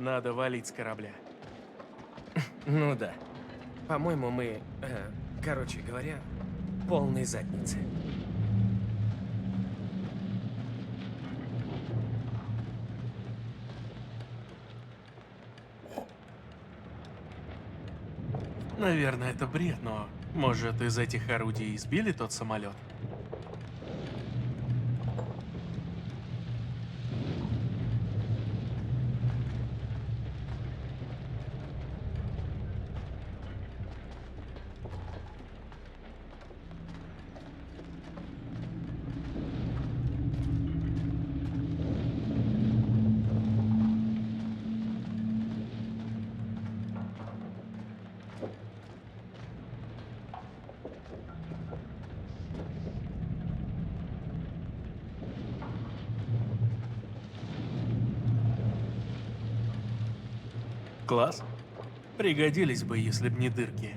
Надо валить с корабля. Ну да. По-моему, мы, короче говоря, полной задницы. Наверное, это бред, но может из этих орудий сбили тот самолет? Класс. Пригодились бы, если б не дырки.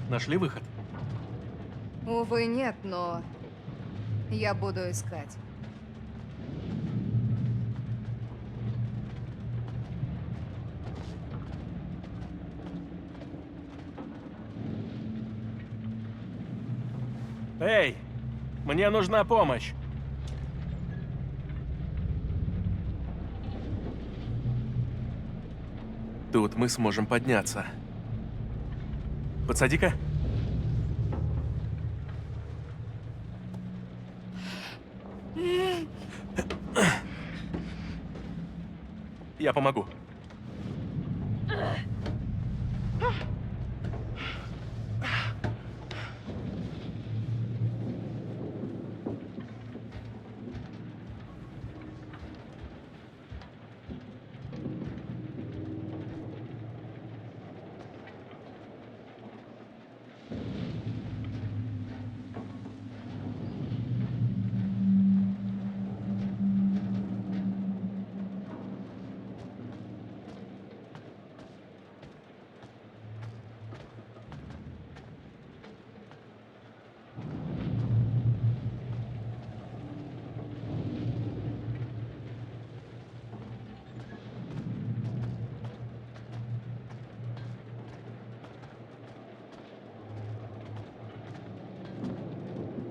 Нашли выход? Увы, нет, но я буду искать. Эй, мне нужна помощь. Тут мы сможем подняться. Подсади-ка. Я помогу.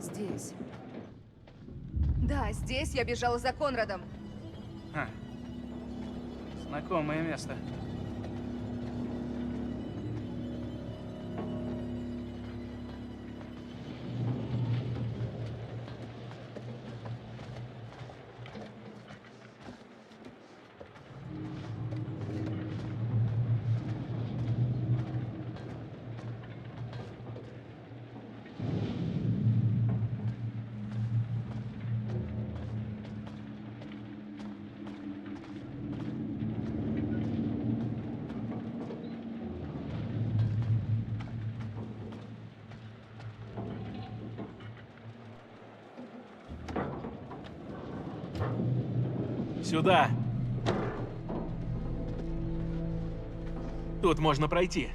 Здесь. Да, здесь я бежала за Конрадом. Знакомое место. Сюда. Тут можно пройти.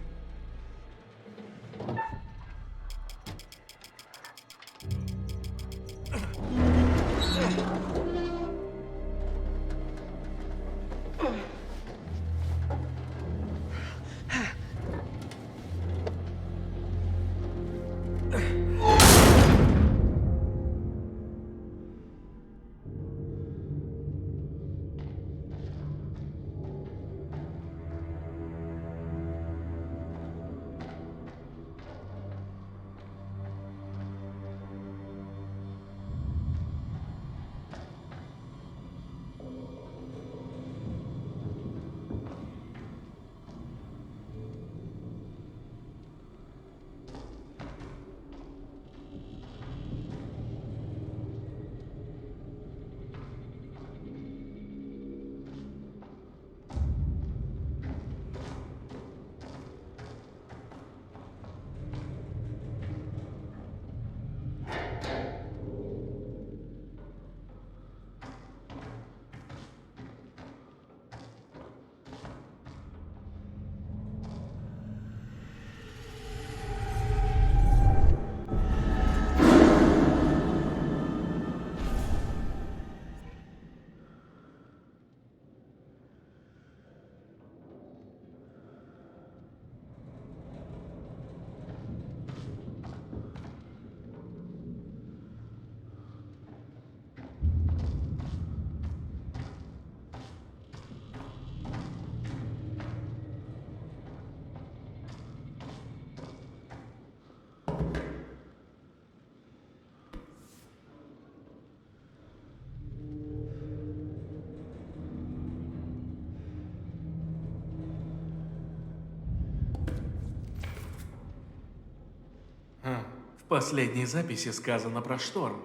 последней записи сказано про шторм.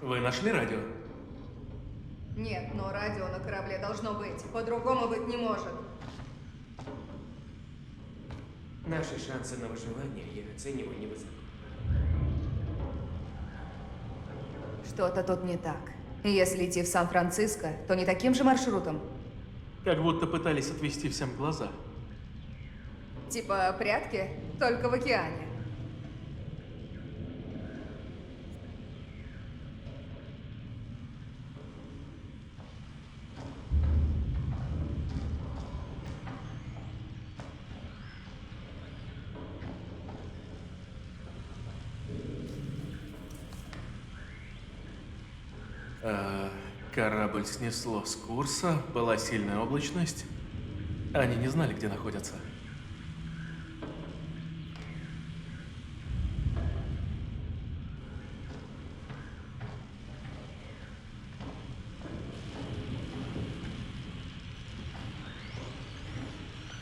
Вы нашли радио? Нет, но радио на корабле должно быть. По-другому быть не может. Наши шансы на выживание я оцениваю невысоко. Что-то тут не так. Если идти в Сан-Франциско, то не таким же маршрутом. Как будто пытались отвести всем глаза. Типа прятки, только в океане. Корабль снесло с курса, была сильная облачность. Они не знали, где находятся.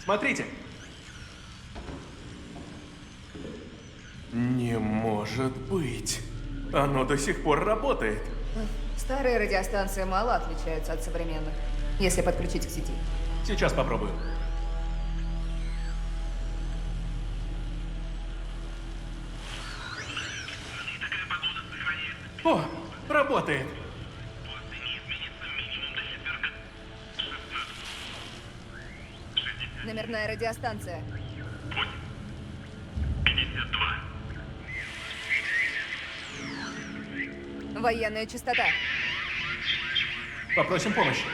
Смотрите! Не может быть. Оно до сих пор работает. Старые радиостанции мало отличаются от современных, если подключить к сети. Сейчас попробую. О, работает! Номерная радиостанция. 52. Военная частота. Попросим помощи.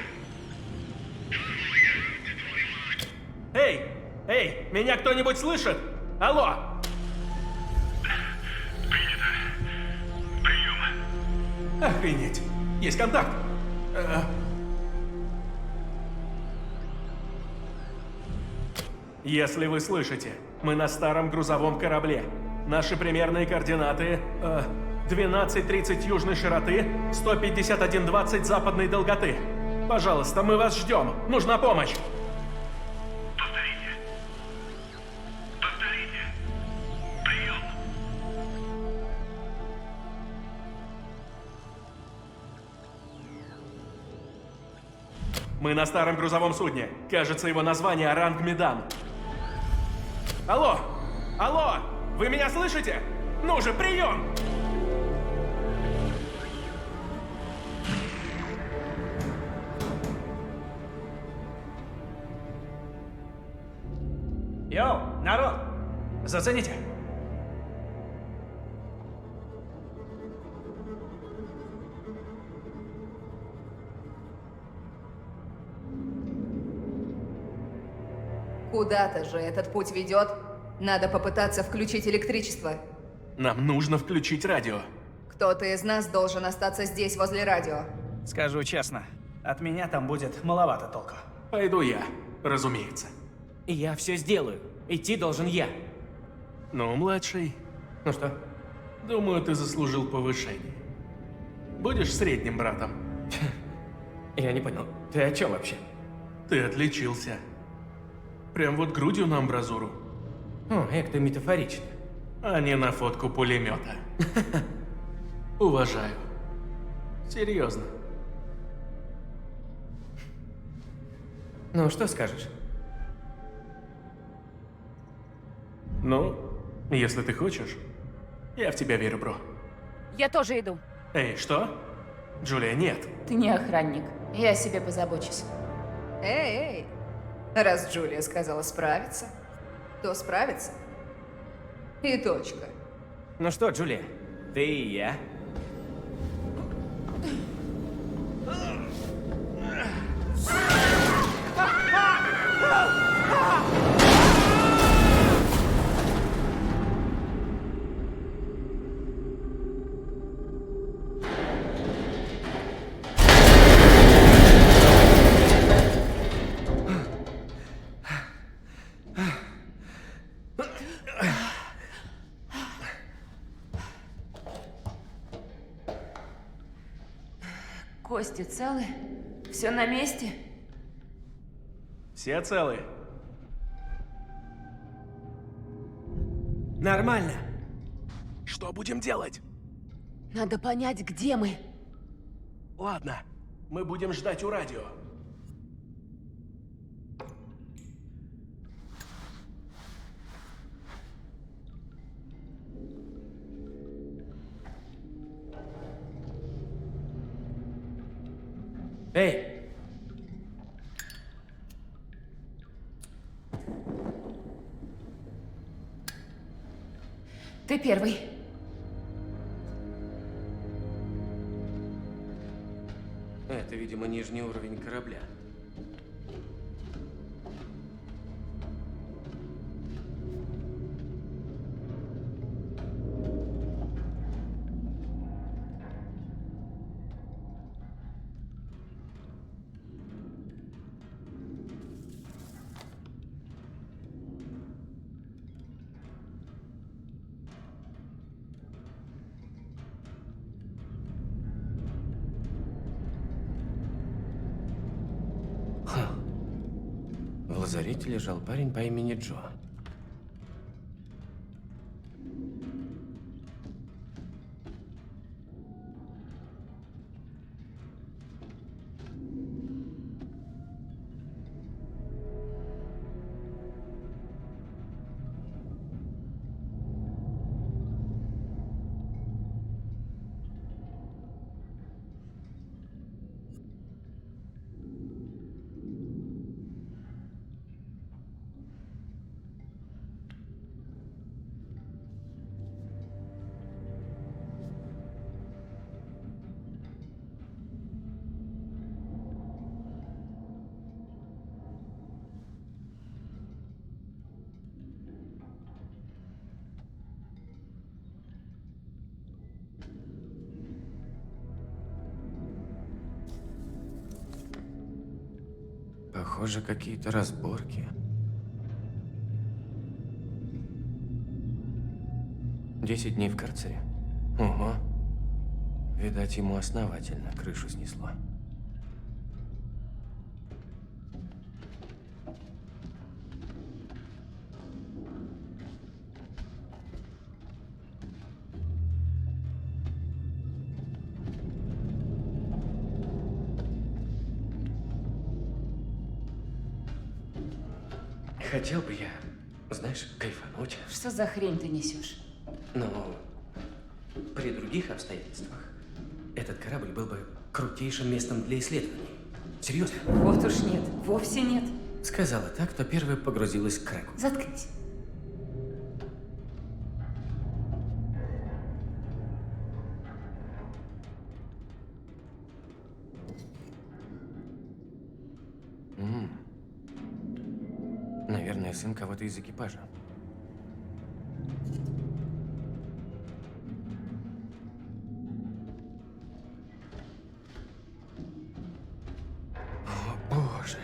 Эй! Эй! Меня кто-нибудь слышит? Алло! Принято. Прием. Охренеть! Есть контакт! Если вы слышите, мы на старом грузовом корабле. Наши примерные координаты... 12:30 южной широты, 151:20 западной долготы. Пожалуйста, мы вас ждем. Нужна помощь. Повторите. Повторите. Прием. Мы на старом грузовом судне. Кажется, его название ранг Medan. Алло! Алло! Вы меня слышите? Ну же, прием! Йоу, народ! Зацените! Куда-то же этот путь ведет. Надо попытаться включить электричество. Нам нужно включить радио. Кто-то из нас должен остаться здесь, возле радио. Скажу честно, от меня там будет маловато толку. Пойду я, разумеется. Я все сделаю. Идти должен я. Ну, младший, Ну что? думаю, ты заслужил повышение. Будешь средним братом? Я не понял. Ты о чем вообще? Ты отличился. Прям вот грудью на амбразуру, О, это метафорично. а не на фотку пулемета. Уважаю. Серьезно. Ну, что скажешь? Ну, если ты хочешь, я в тебя верю, бро. Я тоже иду. Эй, что? Джулия, нет. Ты не охранник. Я о себе позабочусь. Эй, раз Джулия сказала справиться, то справится. И точка. Ну что, Джулия, ты и я. Кости целы? Все на месте? Все целы? Нормально. Что будем делать? Надо понять, где мы. Ладно, мы будем ждать у радио. Эй! Ты первый. Это, видимо, нижний уровень корабля. В лазарете лежал парень по имени Джо. Похоже, какие-то разборки. 10 дней в карцере. Ого. Видать, ему основательно крышу снесло. Хотел бы я, знаешь, кайфануть. Что за хрень ты несешь? Но при других обстоятельствах этот корабль был бы крутейшим местом для исследований. Серьезно? Вот уж нет, вовсе нет. Сказала так, кто первая погрузилась к Крэку. Заткнись. Наверное, сын кого-то из экипажа. О, боже.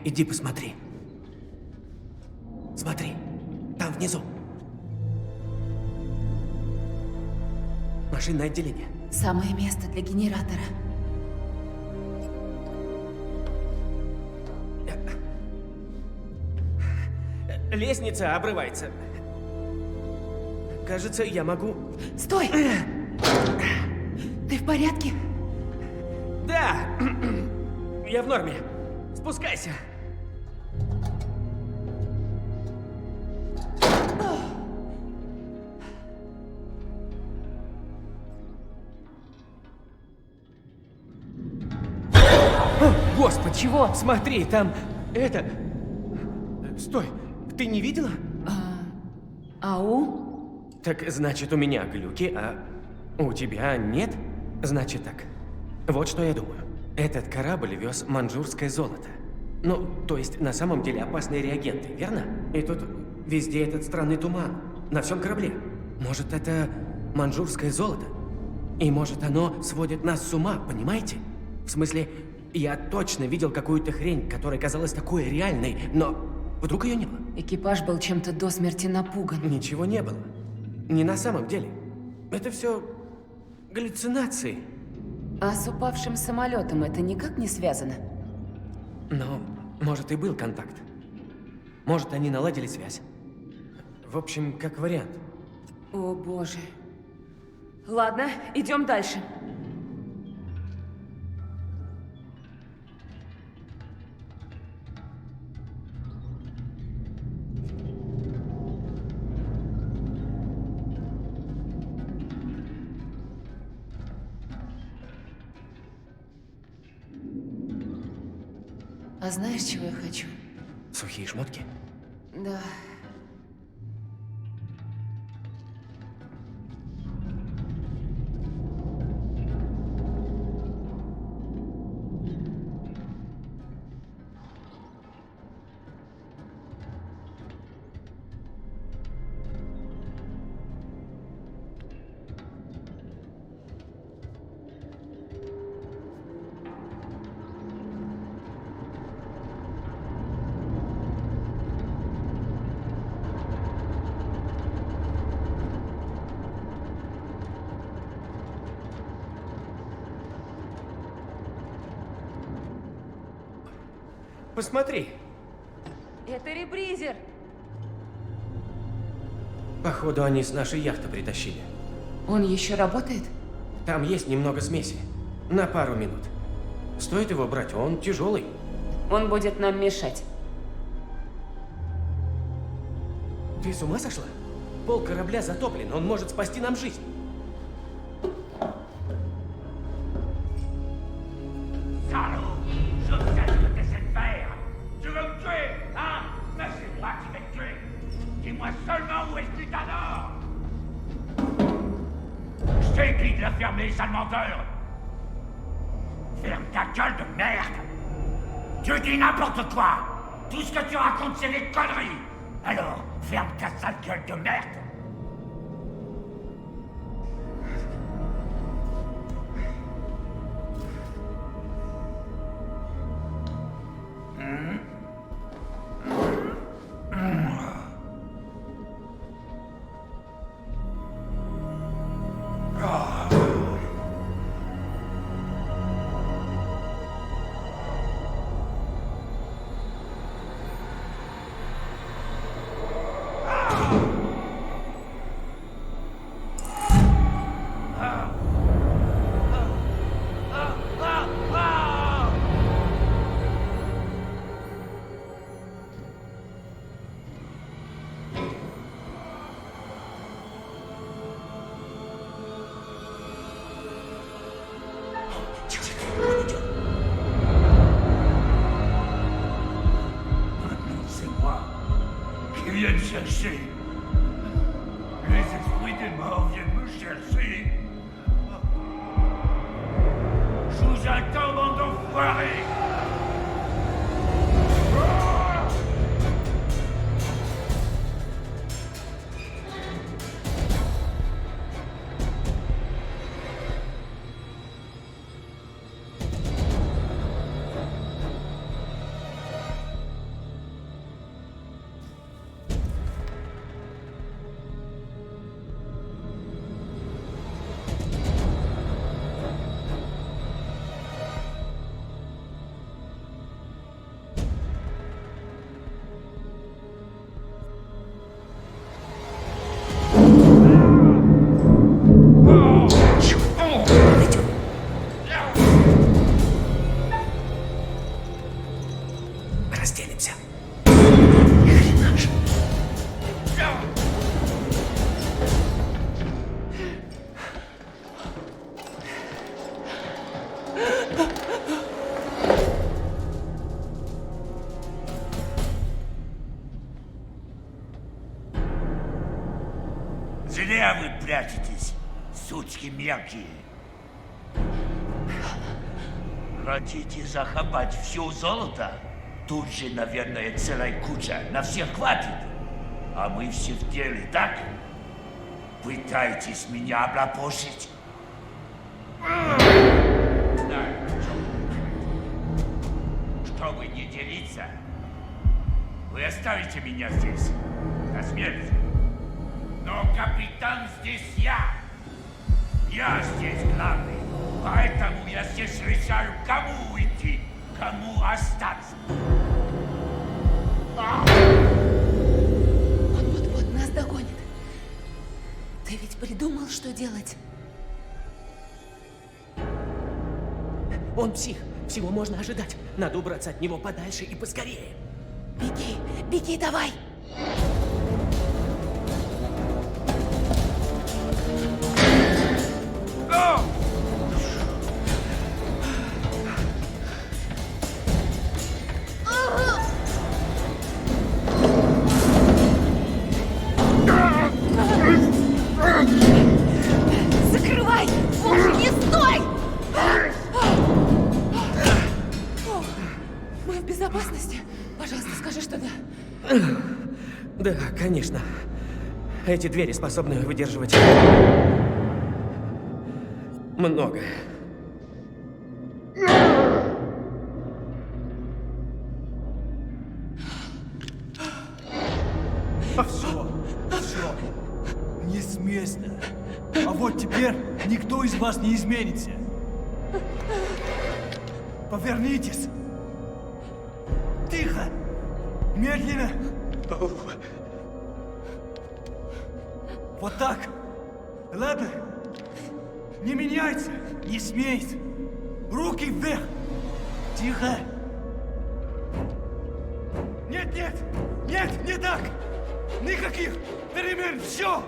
иди посмотри. Смотри, там внизу. Машинное отделение. Самое место для генератора. Лестница обрывается. Кажется, я могу... Стой! Ты в порядке? Да! Я в норме. Спускайся. О, Господи! Чего? Смотри, там... Это... Стой! Ты не видела? Ау? Так, значит, у меня глюки, а у тебя нет? Значит так. Вот что я думаю. Этот корабль вез маньчжурское золото. Ну, то есть, на самом деле, опасные реагенты, верно? И тут везде этот странный туман. На всем корабле. Может, это маньчжурское золото? И может, оно сводит нас с ума, понимаете? В смысле, я точно видел какую-то хрень, которая казалась такой реальной, но вдруг ее не было. Экипаж был чем-то до смерти напуган. Ничего не было. Не на самом деле. Это все галлюцинации. А с упавшим самолетом это никак не связано? Но, может, и был контакт. Может, они наладили связь. В общем, как вариант. О, боже. Ладно, идем дальше. А знаешь, чего я хочу? Сухие шмотки? Да. Посмотри. Это ребризер. Походу, они с нашей яхты притащили. Он еще работает? Там есть немного смеси. На пару минут. Стоит его брать, он тяжелый. Он будет нам мешать. Ты с ума сошла? Пол корабля затоплен, он может спасти нам жизнь. Salaud! Je sais ce que tu essaies de faire! Tu veux me tuer, hein? Mais c'est moi qui vais te tuer! Dis-moi seulement où est-ce que tu t'adores! Je t'ai dit de la fermer, sale menteur! Ferme ta gueule de merde! Tu dis n'importe quoi! Tout ce que tu racontes, c'est des conneries! Alors, ferme ta sale gueule de merde! Viennent chercher. Les esprits des morts viennent me chercher. Je vous attends, bande d'enfoirés. Зря вы прячетесь, сучки мелкие. Хотите захапать все золото? Тут же, наверное, целая куча. На всех хватит. А мы все в деле, так? Пытаетесь меня облапошить? Знаю, чтобы не делиться, вы оставите меня здесь на смерть. Но капитан здесь я. Я здесь главный. Поэтому я здесь решаю, кому уйти, кому остаться. Он вот-вот нас догонит. Ты ведь придумал, что делать? Он псих. Всего можно ожидать. Надо убраться от него подальше и поскорее. Беги, беги, давай! Закрывай! Боже, не стой! Мы в безопасности? Пожалуйста, скажи, что да. Да, конечно. Эти двери способны выдерживать много. Все. Не с места. А вот теперь никто из вас не изменится. Повернитесь. Тихо. Медленно. Вот так. Ладно? Не меняйся. Не смейся. Руки вверх. Тихо. Нет, не так. Никаких перемен. Все.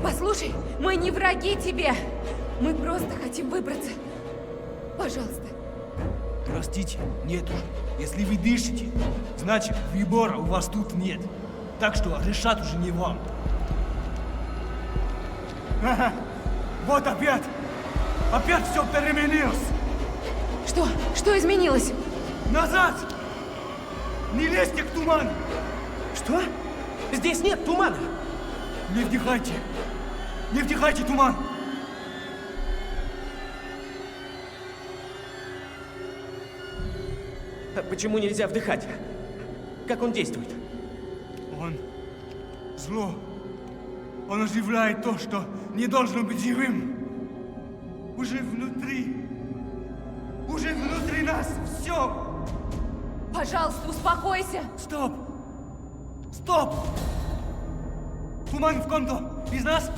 Послушай, мы не враги тебе. Мы просто хотим выбраться. Пожалуйста. Простите, нет уже. Если вы дышите, значит, выбора у вас тут нет. Так что решать уже не вам. Ага, вот опять! Опять все переменилось! Что? Что изменилось? Назад! Не лезьте к туману! Что? Здесь нет тумана! Не вдыхайте! Не вдыхайте туман! А почему нельзя вдыхать? Как он действует? Он зло. Он оживляет то, что не должно быть живым. Уже внутри нас все. Пожалуйста, успокойся. Стоп! Туман в конто. Без нас?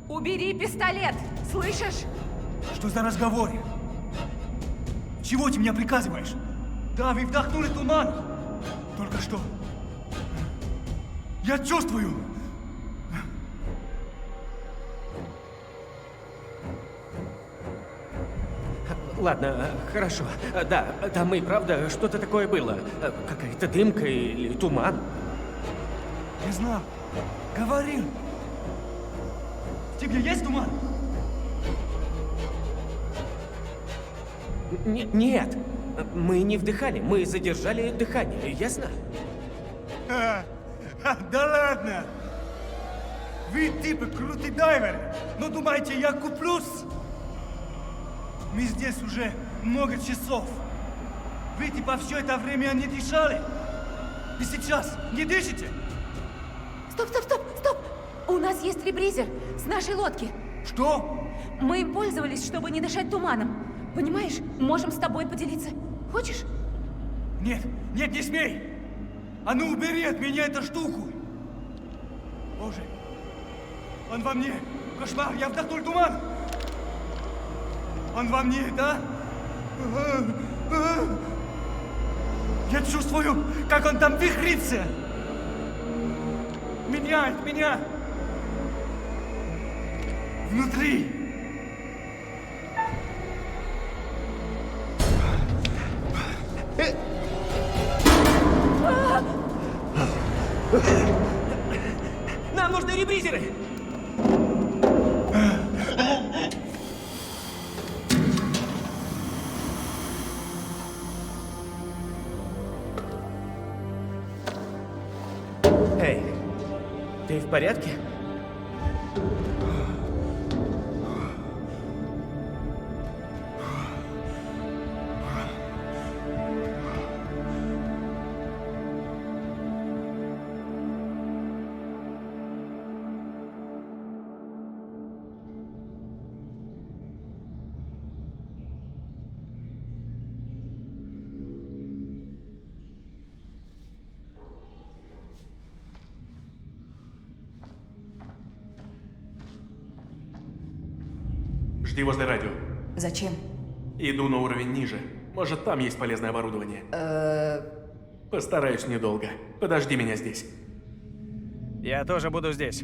Убери пистолет. Слышишь? Что за разговор? Чего ты меня приказываешь? Да, вы вдохнули туман. Только что. Я чувствую. Ладно, хорошо. Да, там и правда что-то такое было. Какая-то дымка или туман. Не знал. Говорил. В тебе есть туман? Нет, мы не вдыхали, мы задержали дыхание, ясно? Да ладно! Вы типа крутый дайвер, но думаете, я куплюсь? Мы здесь уже много часов. Вы типа все это время не дышали. И сейчас не дышите? Стоп! У нас есть ребризер с нашей лодки. Что? Мы им пользовались, чтобы не дышать туманом. Понимаешь, можем с тобой поделиться. Хочешь? Нет, не смей! А ну убери от меня эту штуку! Боже, он во мне! Кошмар, я вдохнул туман! Он во мне, да? Я чувствую, как он там вихрится! Меняет меня! Внутри! Нам Осторожно, ребризеры! Эй, ты в порядке? Жди возле радио. Зачем? Иду на уровень ниже. Может, там есть полезное оборудование. Постараюсь недолго. Подожди меня здесь. Я тоже буду здесь.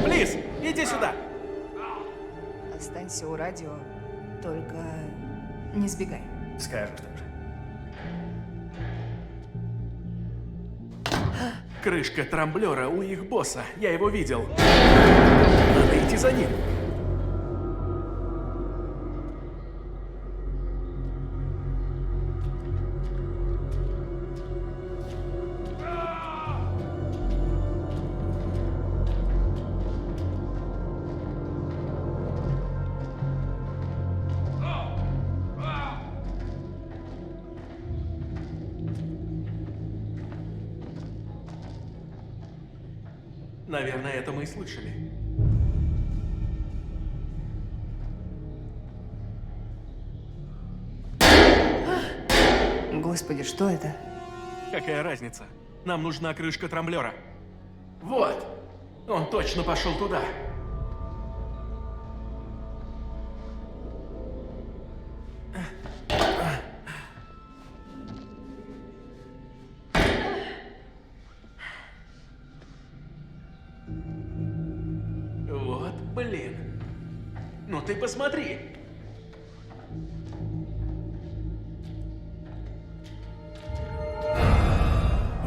Плиз, иди сюда! Останься у радио, только не сбегай. Скажешь тоже. Крышка трамблера у их босса. Я его видел. Надо идти за ним. Наверное, это мы и слышали. Господи, что это? Какая разница? Нам нужна крышка трамблера. Вот! Он точно пошел туда. Вот, блин. Ну ты посмотри.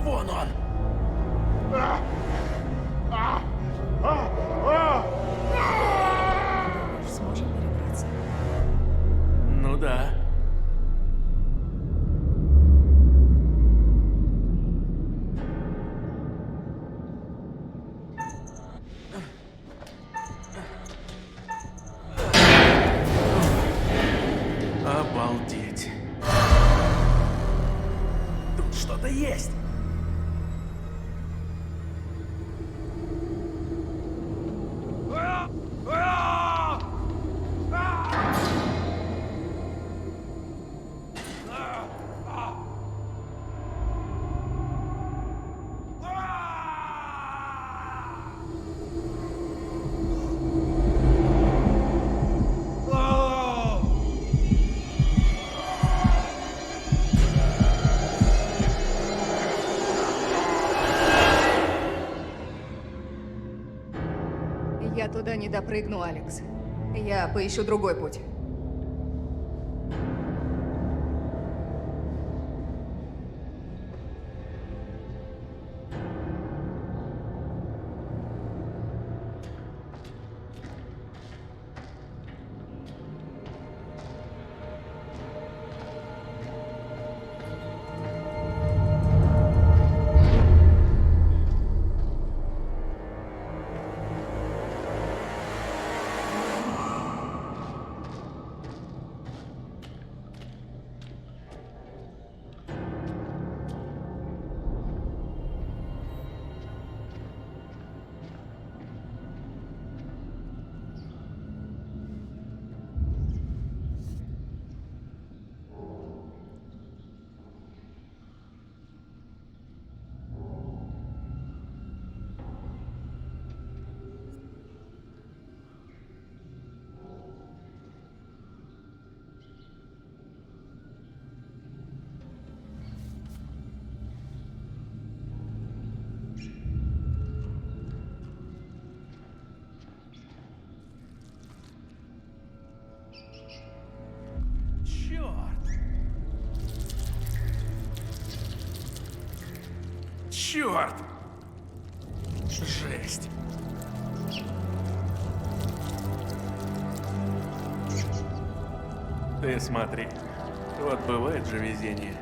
Вон он. Сможем перебраться? Ну да. Обалдеть. Тут что-то есть. Я туда не допрыгну, Алекс. Я поищу другой путь. Черт! Жесть. Ты смотри. Вот бывает же везение.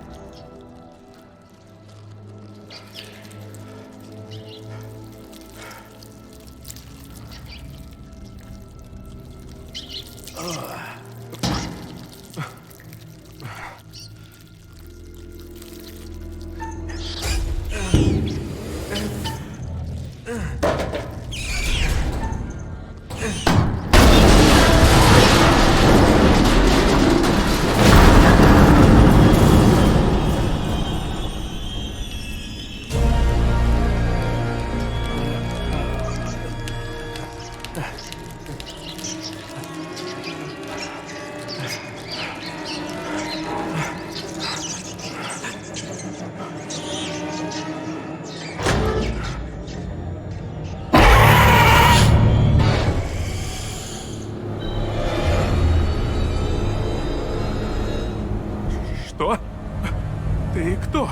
Что? Ты кто?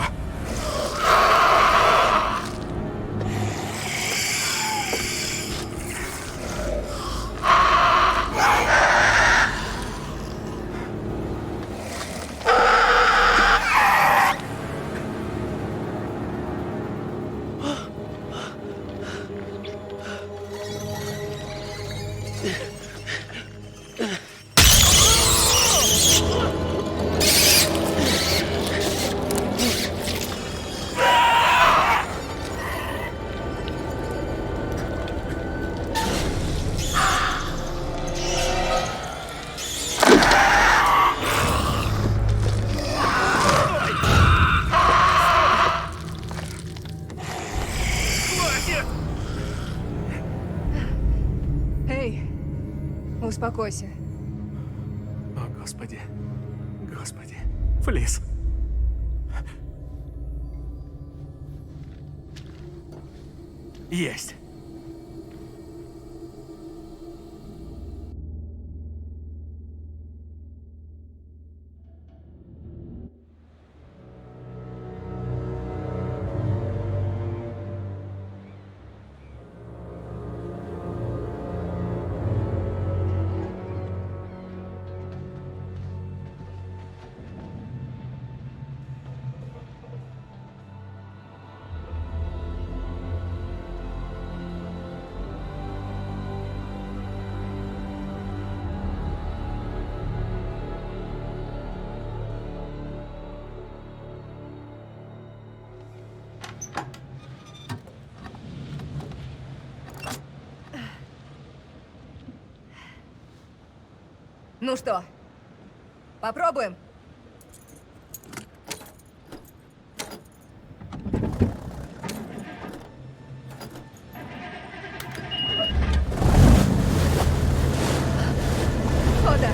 Эй, успокойся. О, Господи. Господи. Флис. Есть. Ну что, попробуем? О, да.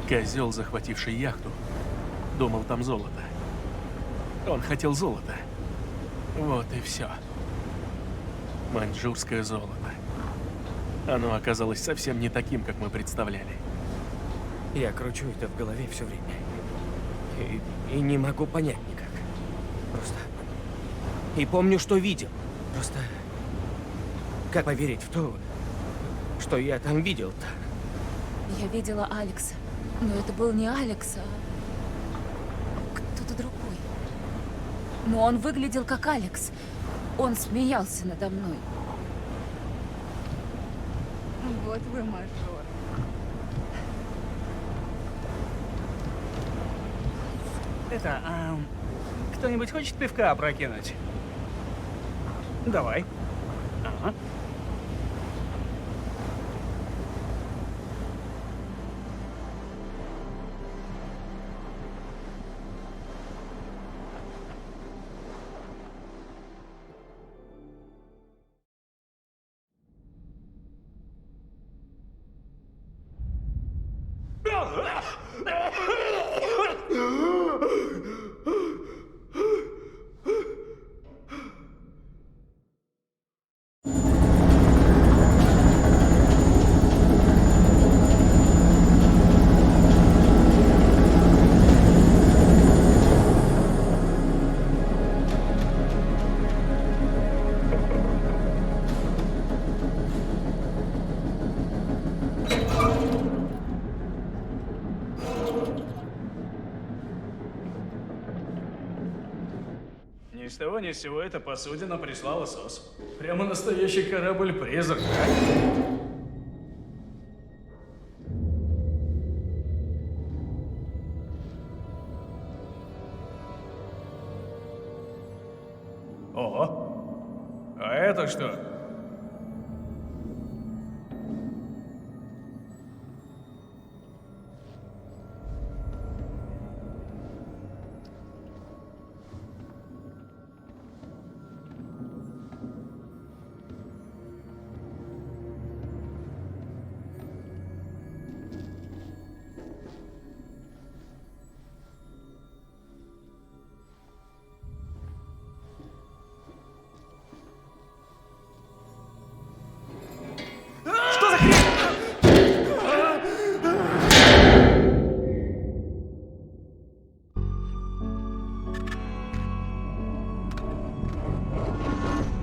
Козел, захвативший яхту, думал, там золото. Он хотел золота. Вот и все. Маньчжурское золото. Оно оказалось совсем не таким, как мы представляли. Я кручу это в голове все время. И не могу понять никак. Просто... И помню, что видел. Просто... Как поверить в то, что я там видел-то? Я видела Алекса. Но это был не Алекс, а кто-то другой. Но он выглядел как Алекс. Он смеялся надо мной. Вот вы мажор. Кто-нибудь хочет пивка опрокинуть? Давай. Ага. Ни с того ни с сего эта посудина прислала сос. Прямо настоящий корабль-призрак. О, а это что?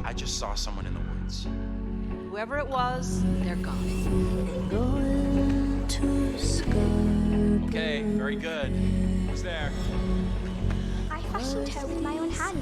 I just saw someone in the woods. Whoever it was, they're gone. Okay, very good. Who's there? I fashioned her with my own hand.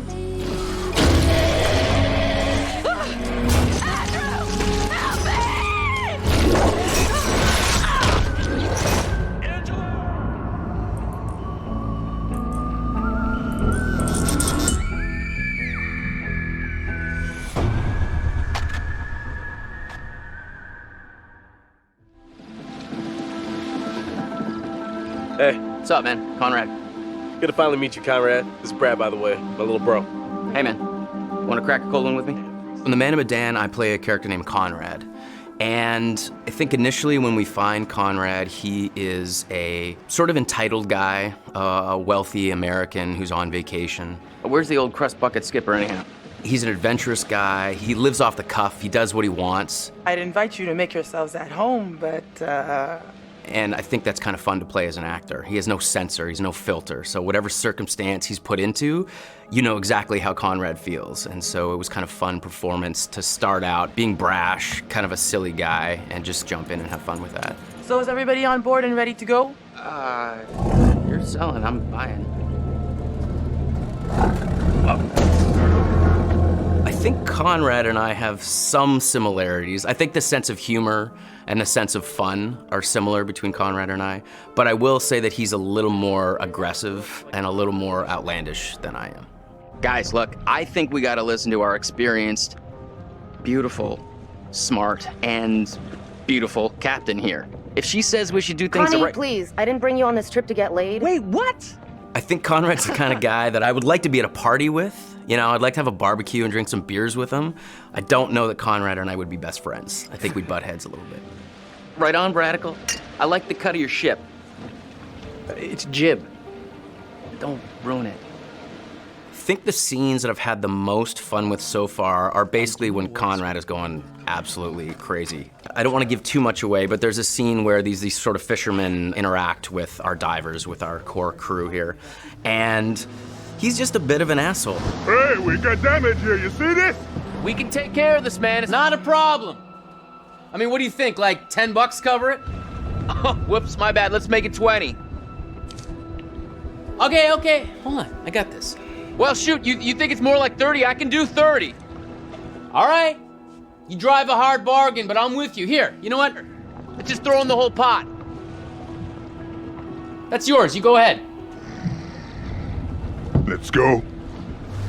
Hey. What's up, man? Conrad. Good to finally meet you, Conrad. This is Brad, by the way, my little bro. Hey, man. Want to crack a cold one with me? In The Man of Medan, I play a character named Conrad. And I think initially when we find Conrad, he is a sort of entitled guy, a wealthy American who's on vacation. Where's the old crust bucket skipper anyhow? He's an adventurous guy. He lives off the cuff. He does what he wants. I'd invite you to make yourselves at home, but And I think that's kind of fun to play as an actor. He has no censor, he's no filter. So whatever circumstance he's put into, you know exactly how Conrad feels. And so it was kind of fun performance to start out being brash, kind of a silly guy, and just jump in and have fun with that. So is everybody on board and ready to go? You're selling, I'm buying. I think Conrad and I have some similarities. I think the sense of humor and the sense of fun are similar between Conrad and I, but I will say that he's a little more aggressive and a little more outlandish than I am. Guys, look, I think we gotta listen to our experienced, beautiful, smart, and beautiful captain here. If she says we should do things Connie, the right- please, I didn't bring you on this trip to get laid. Wait, what? I think Conrad's the kind of guy that I would like to be at a party with. You know, I'd like to have a barbecue and drink some beers with him. I don't know that Conrad and I would be best friends. I think we'd butt heads a little bit. Right on, Bradical. I like the cut of your ship. It's jib. Don't ruin it. I think the scenes that I've had the most fun with so far are basically when Conrad is going absolutely crazy. I don't want to give too much away, but there's a scene where these sort of fishermen interact with our divers, with our core crew here, and he's just a bit of an asshole. Hey, we got damage here, you see this? We can take care of this, man. It's not a problem. I mean, what do you think, like $10 cover it? Oh, whoops, my bad. Let's make it 20. Okay. Hold on, I got this. Well, shoot, you think it's more like 30? I can do 30. All right. You drive a hard bargain, but I'm with you. Here, you know what? Let's just throw in the whole pot. That's yours. You go ahead. Let's go.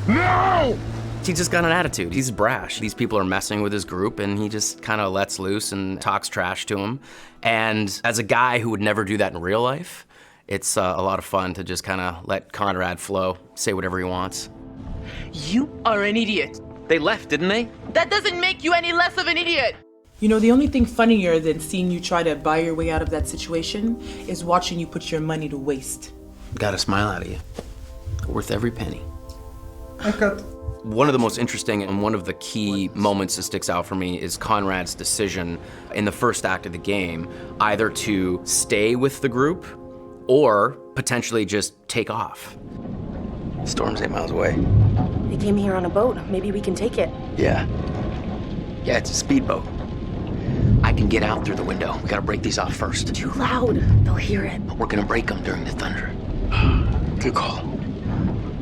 No! He's just got an attitude. He's brash. These people are messing with his group, and he just kind of lets loose and talks trash to them. And as a guy who would never do that in real life, it's a lot of fun to just kind of let Conrad flow, say whatever he wants. You are an idiot. They left, didn't they? That doesn't make you any less of an idiot. You know, the only thing funnier than seeing you try to buy your way out of that situation is watching you put your money to waste. Got a smile out of you. Worth every penny. I cut. One of the most interesting and one of the key moments that sticks out for me is Conrad's decision in the first act of the game, either to stay with the group or potentially just take off. Storm's 8 miles away. They came here on a boat. Maybe we can take it. Yeah. Yeah, it's a speedboat. I can get out through the window. We gotta break these off first. Too loud. They'll hear it. But we're gonna break them during the thunder. Good call.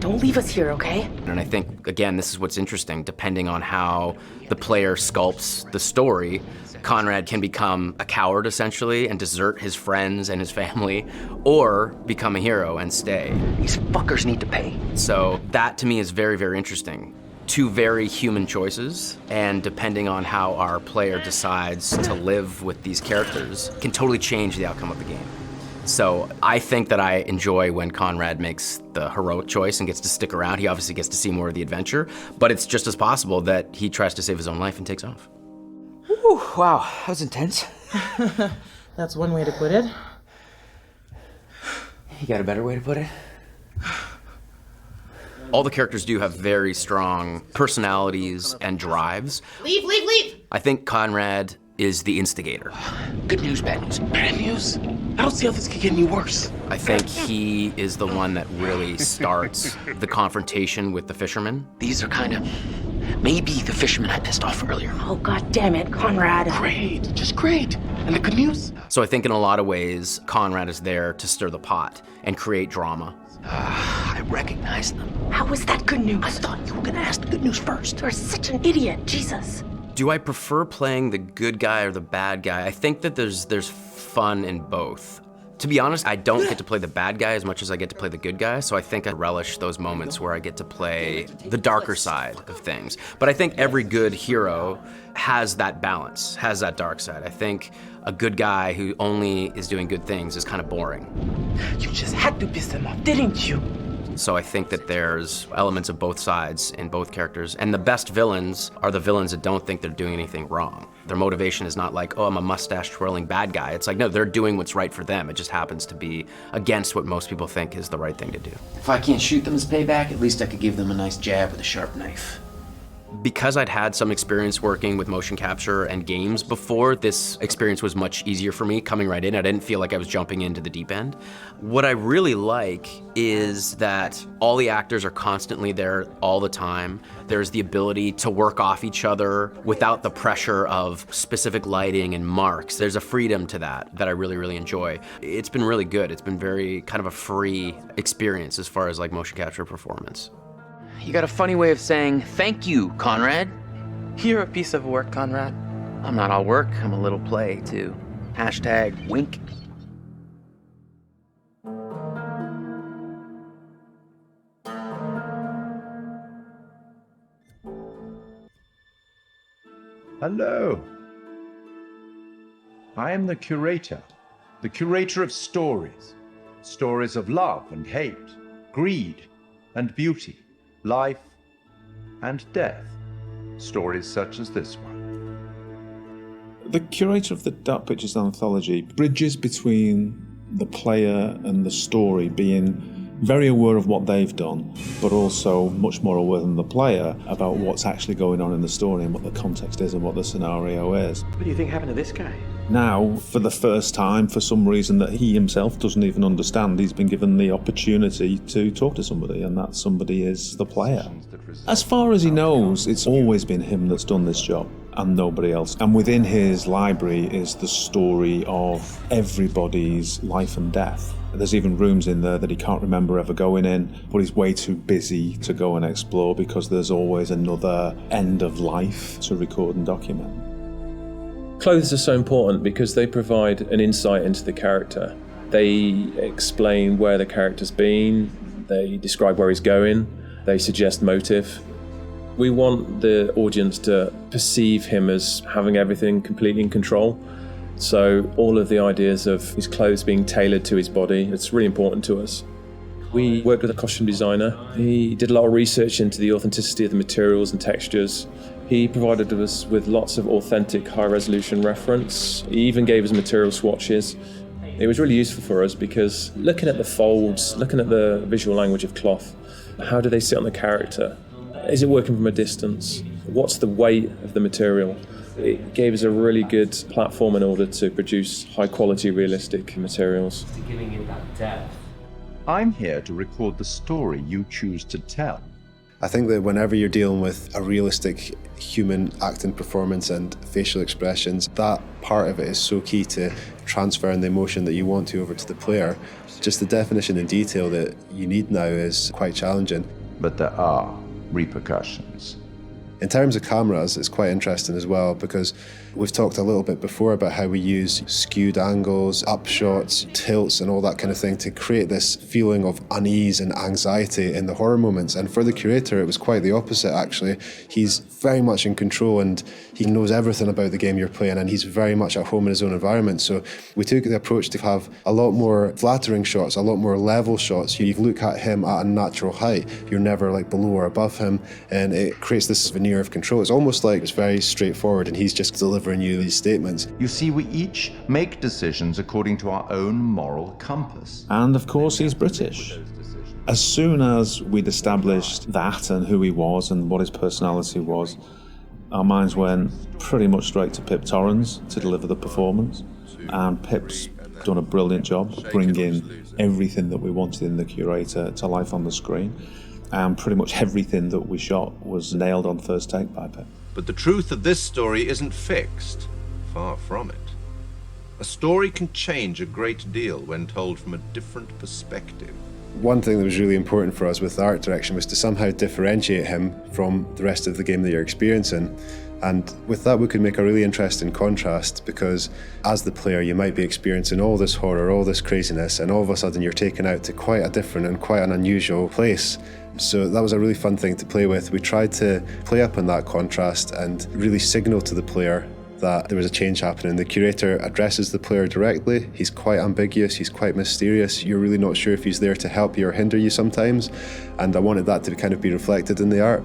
Don't leave us here, okay? And I think, again, this is what's interesting. Depending on how the player sculpts the story, Conrad can become a coward, essentially, and desert his friends and his family, or become a hero and stay. These fuckers need to pay. So that, to me, is very, very interesting. Two very human choices, and depending on how our player decides to live with these characters, can totally change the outcome of the game. So I think that I enjoy when Conrad makes the heroic choice and gets to stick around. He obviously gets to see more of the adventure, but it's just as possible that he tries to save his own life and takes off. Whew, wow, that was intense. That's one way to put it. You got a better way to put it? All the characters do have very strong personalities and drives. Leave, leave, leave! I think Conrad is the instigator. Good news, bad news. Bad news? I don't see how this could get any worse. I think he is the one that really starts the confrontation with the fishermen. These are kind of maybe the fishermen I pissed off earlier. Oh, god damn it, Conrad. Great, just great. And the good news? So I think in a lot of ways, Conrad is there to stir the pot and create drama. I recognize them. How was that good news? I thought you were gonna ask the good news first. You're such an idiot, Jesus. Do I prefer playing the good guy or the bad guy? I think that there's fun in both. To be honest, I don't get to play the bad guy as much as I get to play the good guy, so I think I relish those moments where I get to play the darker side of things. But I think every good hero has that balance, has that dark side. I think a good guy who only is doing good things is kind of boring. You just had to piss them off, didn't you? So I think that there's elements of both sides in both characters. And the best villains are the villains that don't think they're doing anything wrong. Their motivation is not like, oh, I'm a mustache twirling bad guy. It's like, no, they're doing what's right for them. It just happens to be against what most people think is the right thing to do. If I can't shoot them as payback, at least I could give them a nice jab with a sharp knife. Because I'd had some experience working with motion capture and games before, this experience was much easier for me coming right in. I didn't feel like I was jumping into the deep end. What I really like is that all the actors are constantly there all the time. There's the ability to work off each other without the pressure of specific lighting and marks. There's a freedom to that I really, really enjoy. It's been really good. It's been very kind of a free experience as far as like motion capture performance. You got a funny way of saying thank you, Conrad. You're a piece of work, Conrad. I'm not all work, I'm a little play, too. Hashtag wink. Hello. I am the curator of stories. Stories of love and hate, greed and beauty, life and death. Stories such as this one. The curator of the Dark Pictures Anthology bridges between the player and the story, being very aware of what they've done, but also much more aware than the player about what's actually going on in the story and what the context is and what the scenario is. What do you think happened to this guy? Now, for the first time, for some reason that he himself doesn't even understand, he's been given the opportunity to talk to somebody, and that somebody is the player. As far as he knows, it's always been him that's done this job, and nobody else. And within his library is the story of everybody's life and death. There's even rooms in there that he can't remember ever going in, but he's way too busy to go and explore because there's always another end of life to record and document. Clothes are so important because they provide an insight into the character. They explain where the character's been, they describe where he's going, they suggest motive. We want the audience to perceive him as having everything completely in control. So all of the ideas of his clothes being tailored to his body, it's really important to us. We worked with a costume designer. He did a lot of research into the authenticity of the materials and textures. He provided us with lots of authentic high-resolution reference. He even gave us material swatches. It was really useful for us because looking at the folds, looking at the visual language of cloth, how do they sit on the character? Is it working from a distance? What's the weight of the material? It gave us a really good platform in order to produce high-quality, realistic materials. Giving it that depth. I'm here to record the story you choose to tell. I think that whenever you're dealing with a realistic human acting performance and facial expressions, that part of it is so key to transferring the emotion that you want to over to the player. Just the definition and detail that you need now is quite challenging. But there are repercussions. In terms of cameras, it's quite interesting as well because we've talked a little bit before about how we use skewed angles, upshots, tilts and all that kind of thing to create this feeling of unease and anxiety in the horror moments. And for the curator, it was quite the opposite actually. He's very much in control and he knows everything about the game you're playing and he's very much at home in his own environment. So we took the approach to have a lot more flattering shots, a lot more level shots. You look at him at a natural height. You're never like below or above him and it creates this veneer of control. It's almost like it's very straightforward and he's just delivering you these statements. You see, we each make decisions according to our own moral compass. And of course he's British. As soon as we'd established that and who he was and what his personality was, our minds went pretty much straight to Pip Torrens to deliver the performance. And Pip's done a brilliant job bringing everything that we wanted in the curator to life on the screen. And pretty much everything that we shot was nailed on first take by Pip. But the truth of this story isn't fixed. Far from it. A story can change a great deal when told from a different perspective. One thing that was really important for us with the art direction was to somehow differentiate him from the rest of the game that you're experiencing. And with that, we could make a really interesting contrast because as the player, you might be experiencing all this horror, all this craziness, and all of a sudden you're taken out to quite a different and quite an unusual place. So that was a really fun thing to play with. We tried to play up on that contrast and really signal to the player that there was a change happening. The curator addresses the player directly. He's quite ambiguous, he's quite mysterious. You're really not sure if he's there to help you or hinder you sometimes. And I wanted that to kind of be reflected in the art.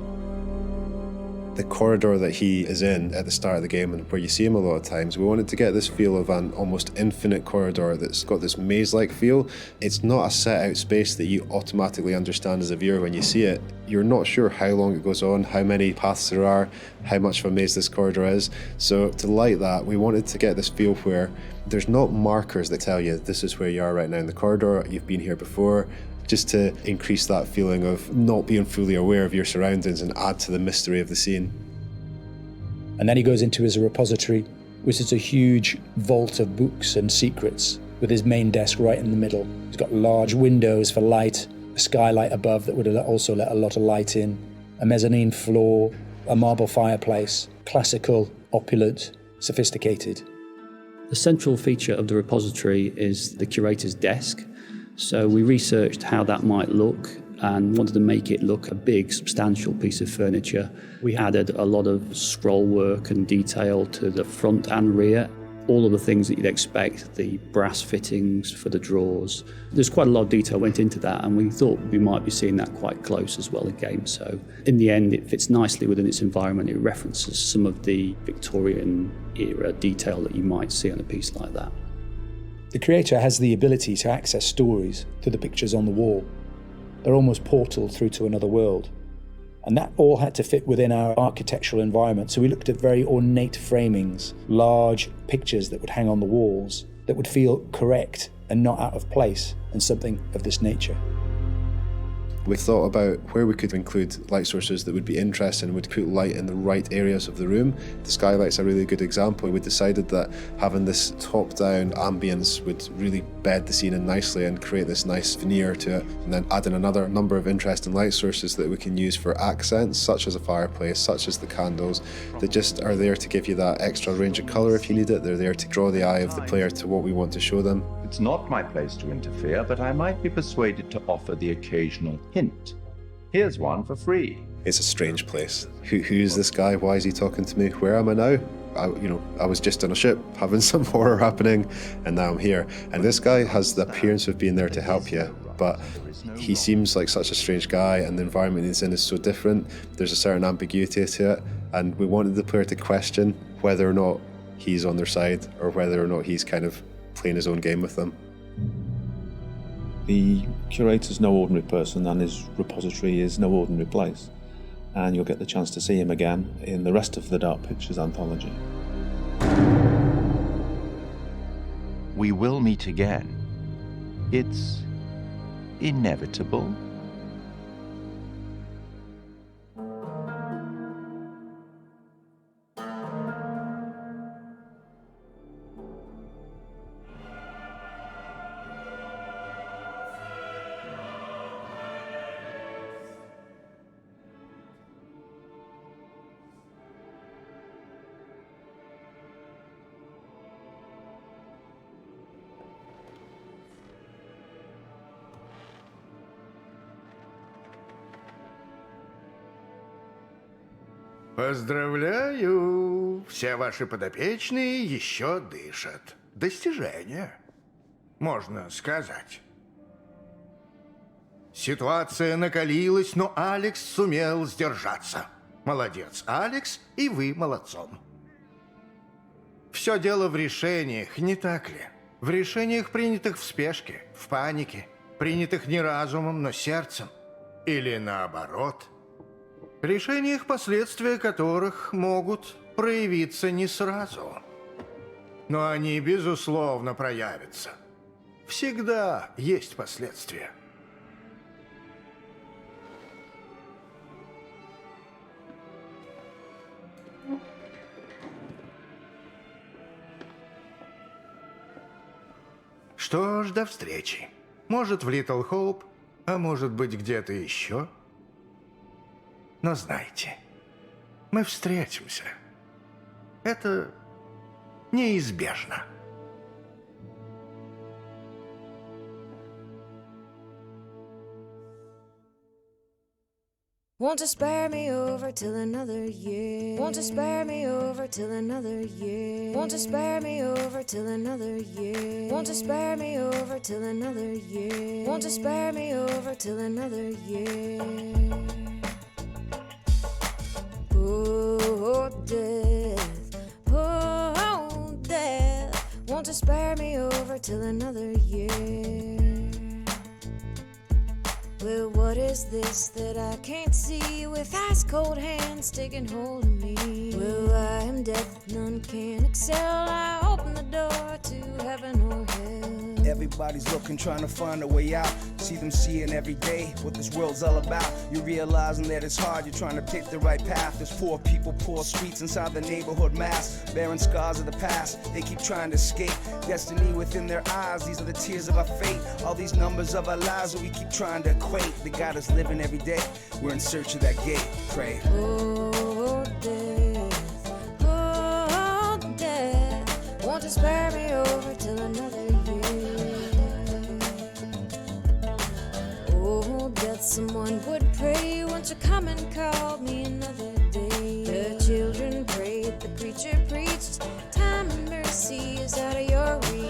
The corridor that he is in at the start of the game and where you see him a lot of times, we wanted to get this feel of an almost infinite corridor that's got this maze-like feel. It's not a set-out space that you automatically understand as a viewer when you see it. You're not sure how long it goes on, how many paths there are, how much of a maze this corridor is. So to light that, we wanted to get this feel where there's not markers that tell you this is where you are right now in the corridor, you've been here before, just to increase that feeling of not being fully aware of your surroundings and add to the mystery of the scene. And then he goes into his repository, which is a huge vault of books and secrets, with his main desk right in the middle. He's got large windows for light, a skylight above that would also let a lot of light in, a mezzanine floor, a marble fireplace, classical, opulent, sophisticated. The central feature of the repository is the curator's desk. So we researched how that might look and wanted to make it look a big, substantial piece of furniture. We added a lot of scroll work and detail to the front and rear. All of the things that you'd expect, the brass fittings for the drawers. There's quite a lot of detail went into that, and we thought we might be seeing that quite close as well again. So in the end, it fits nicely within its environment. It references some of the Victorian era detail that you might see on a piece like that. The creator has the ability to access stories through the pictures on the wall. They're almost portaled through to another world. And that all had to fit within our architectural environment. So we looked at very ornate framings, large pictures that would hang on the walls, that would feel correct and not out of place in something of this nature. We thought about where we could include light sources that would be interesting and would put light in the right areas of the room. The skylight's a really good example. We decided that having this top-down ambience would really bed the scene in nicely and create this nice veneer to it. And then adding another number of interesting light sources that we can use for accents, such as a fireplace, such as the candles, that just are there to give you that extra range of colour if you need it. They're there to draw the eye of the player to what we want to show them. It's not my place to interfere, but I might be persuaded to offer the occasional hint. Here's one for free. It's a strange place. Who's this guy? Why is he talking to me? Where am I now? I was just on a ship having some horror happening, and now I'm here. And this guy has the appearance of being there to help you, but he seems like such a strange guy, and the environment he's in is so different. There's a certain ambiguity to it. and we wanted the player to question whether or not he's on their side or whether or not he's kind of playing his own game with them. The curator's no ordinary person, and his repository is no ordinary place. And you'll get the chance to see him again in the rest of the Dark Pictures Anthology. We will meet again. It's inevitable. Поздравляю! Все ваши подопечные еще дышат. Достижение, можно сказать. Ситуация накалилась, но Алекс сумел сдержаться. Молодец, Алекс, и вы молодцом. Все дело в решениях, не так ли? В решениях, принятых в спешке, в панике, принятых не разумом, но сердцем. Или наоборот. Решениях, последствия которых могут проявиться не сразу. Но они, безусловно, проявятся. Всегда есть последствия. Что ж, до встречи. Может, в Литл Хоуп, а может быть, где-то еще. Но знайте, мы встретимся. Это неизбежно. Won't you spare me over till another year? Won't you spare me over till another year? Won't you spare me over till another year? Won't you spare me over till another year? Won't you spare me over till another year? Oh, death, oh, death. Won't you spare me over till another year? Well, what is this that I can't see with ice cold hands taking hold of me? Well, I am death, none can excel. I open the door to heaven or hell. Everybody's looking, trying to find a way out. See them seeing every day what this world's all about. You're realizing that it's hard, you're trying to pick the right path. There's poor people, poor streets inside the neighborhood mass, bearing scars of the past. They keep trying to escape destiny within their eyes. These are the tears of our fate, all these numbers of our lives that we keep trying to equate. The God is living every day, we're in search of that gate. Pray. Oh, death, oh, death. Won't you spare me over till another year? Oh, death, someone would pray. Won't you come and call me another day? The children prayed, the preacher preached. Time and mercy is out of your reach.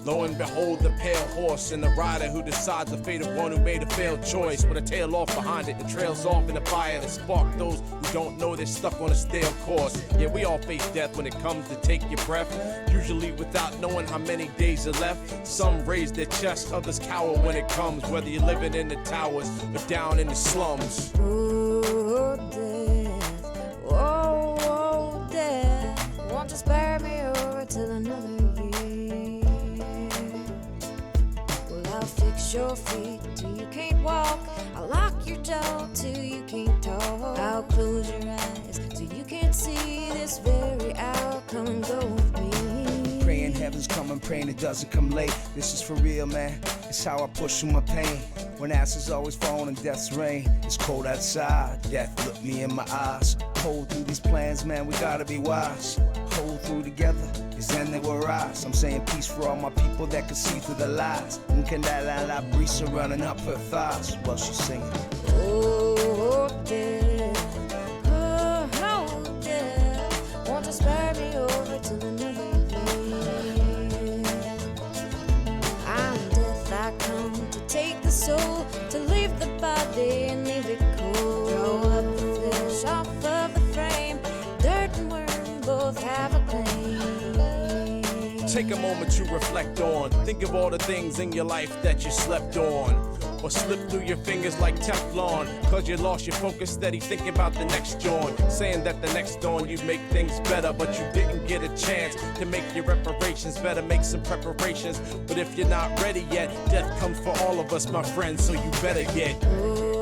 Lo and behold, the pale horse and the rider who decides the fate of one who made a failed choice. With a tail off behind it, the trail's off in the fire that spark those who don't know they're stuck on a stale course. Yeah, we all face death when it comes to take your breath, usually without knowing how many days are left. Some raise their chest, others cower when it comes, whether you're living in the towers or down in the slums. Oh, death, oh, oh, death. Won't you spare me over till another year? I'll fix your feet till you can't walk. I'll lock your jaw till you can't talk. I'll close your eyes till you can't see this very hour. Come and go with me. Praying heaven's coming, praying it doesn't come late. This is for real, man. It's how I push through my pain. When ashes always fall in death's rain. It's cold outside. Death look me in my eyes. Hold through these plans, man. We gotta be wise. Hold through together. Is then they will rise. I'm saying peace for all my people that can see through the lies. La brisa running up her thighs while she's singing. Oh, death, oh, oh, death. Won't you spare me over till another year? I'm death, I come to take the soul, to leave the body and leave it cold. Draw up the flesh off of the take a moment to reflect on. Think of all the things in your life that you slept on, or slipped through your fingers like Teflon, cause you lost your focus, steady thinking about the next dawn, saying that the next dawn you'd make things better, but you didn't get a chance to make your reparations. Better make some preparations, but if you're not ready yet, death comes for all of us, my friend, so you better get. Ooh.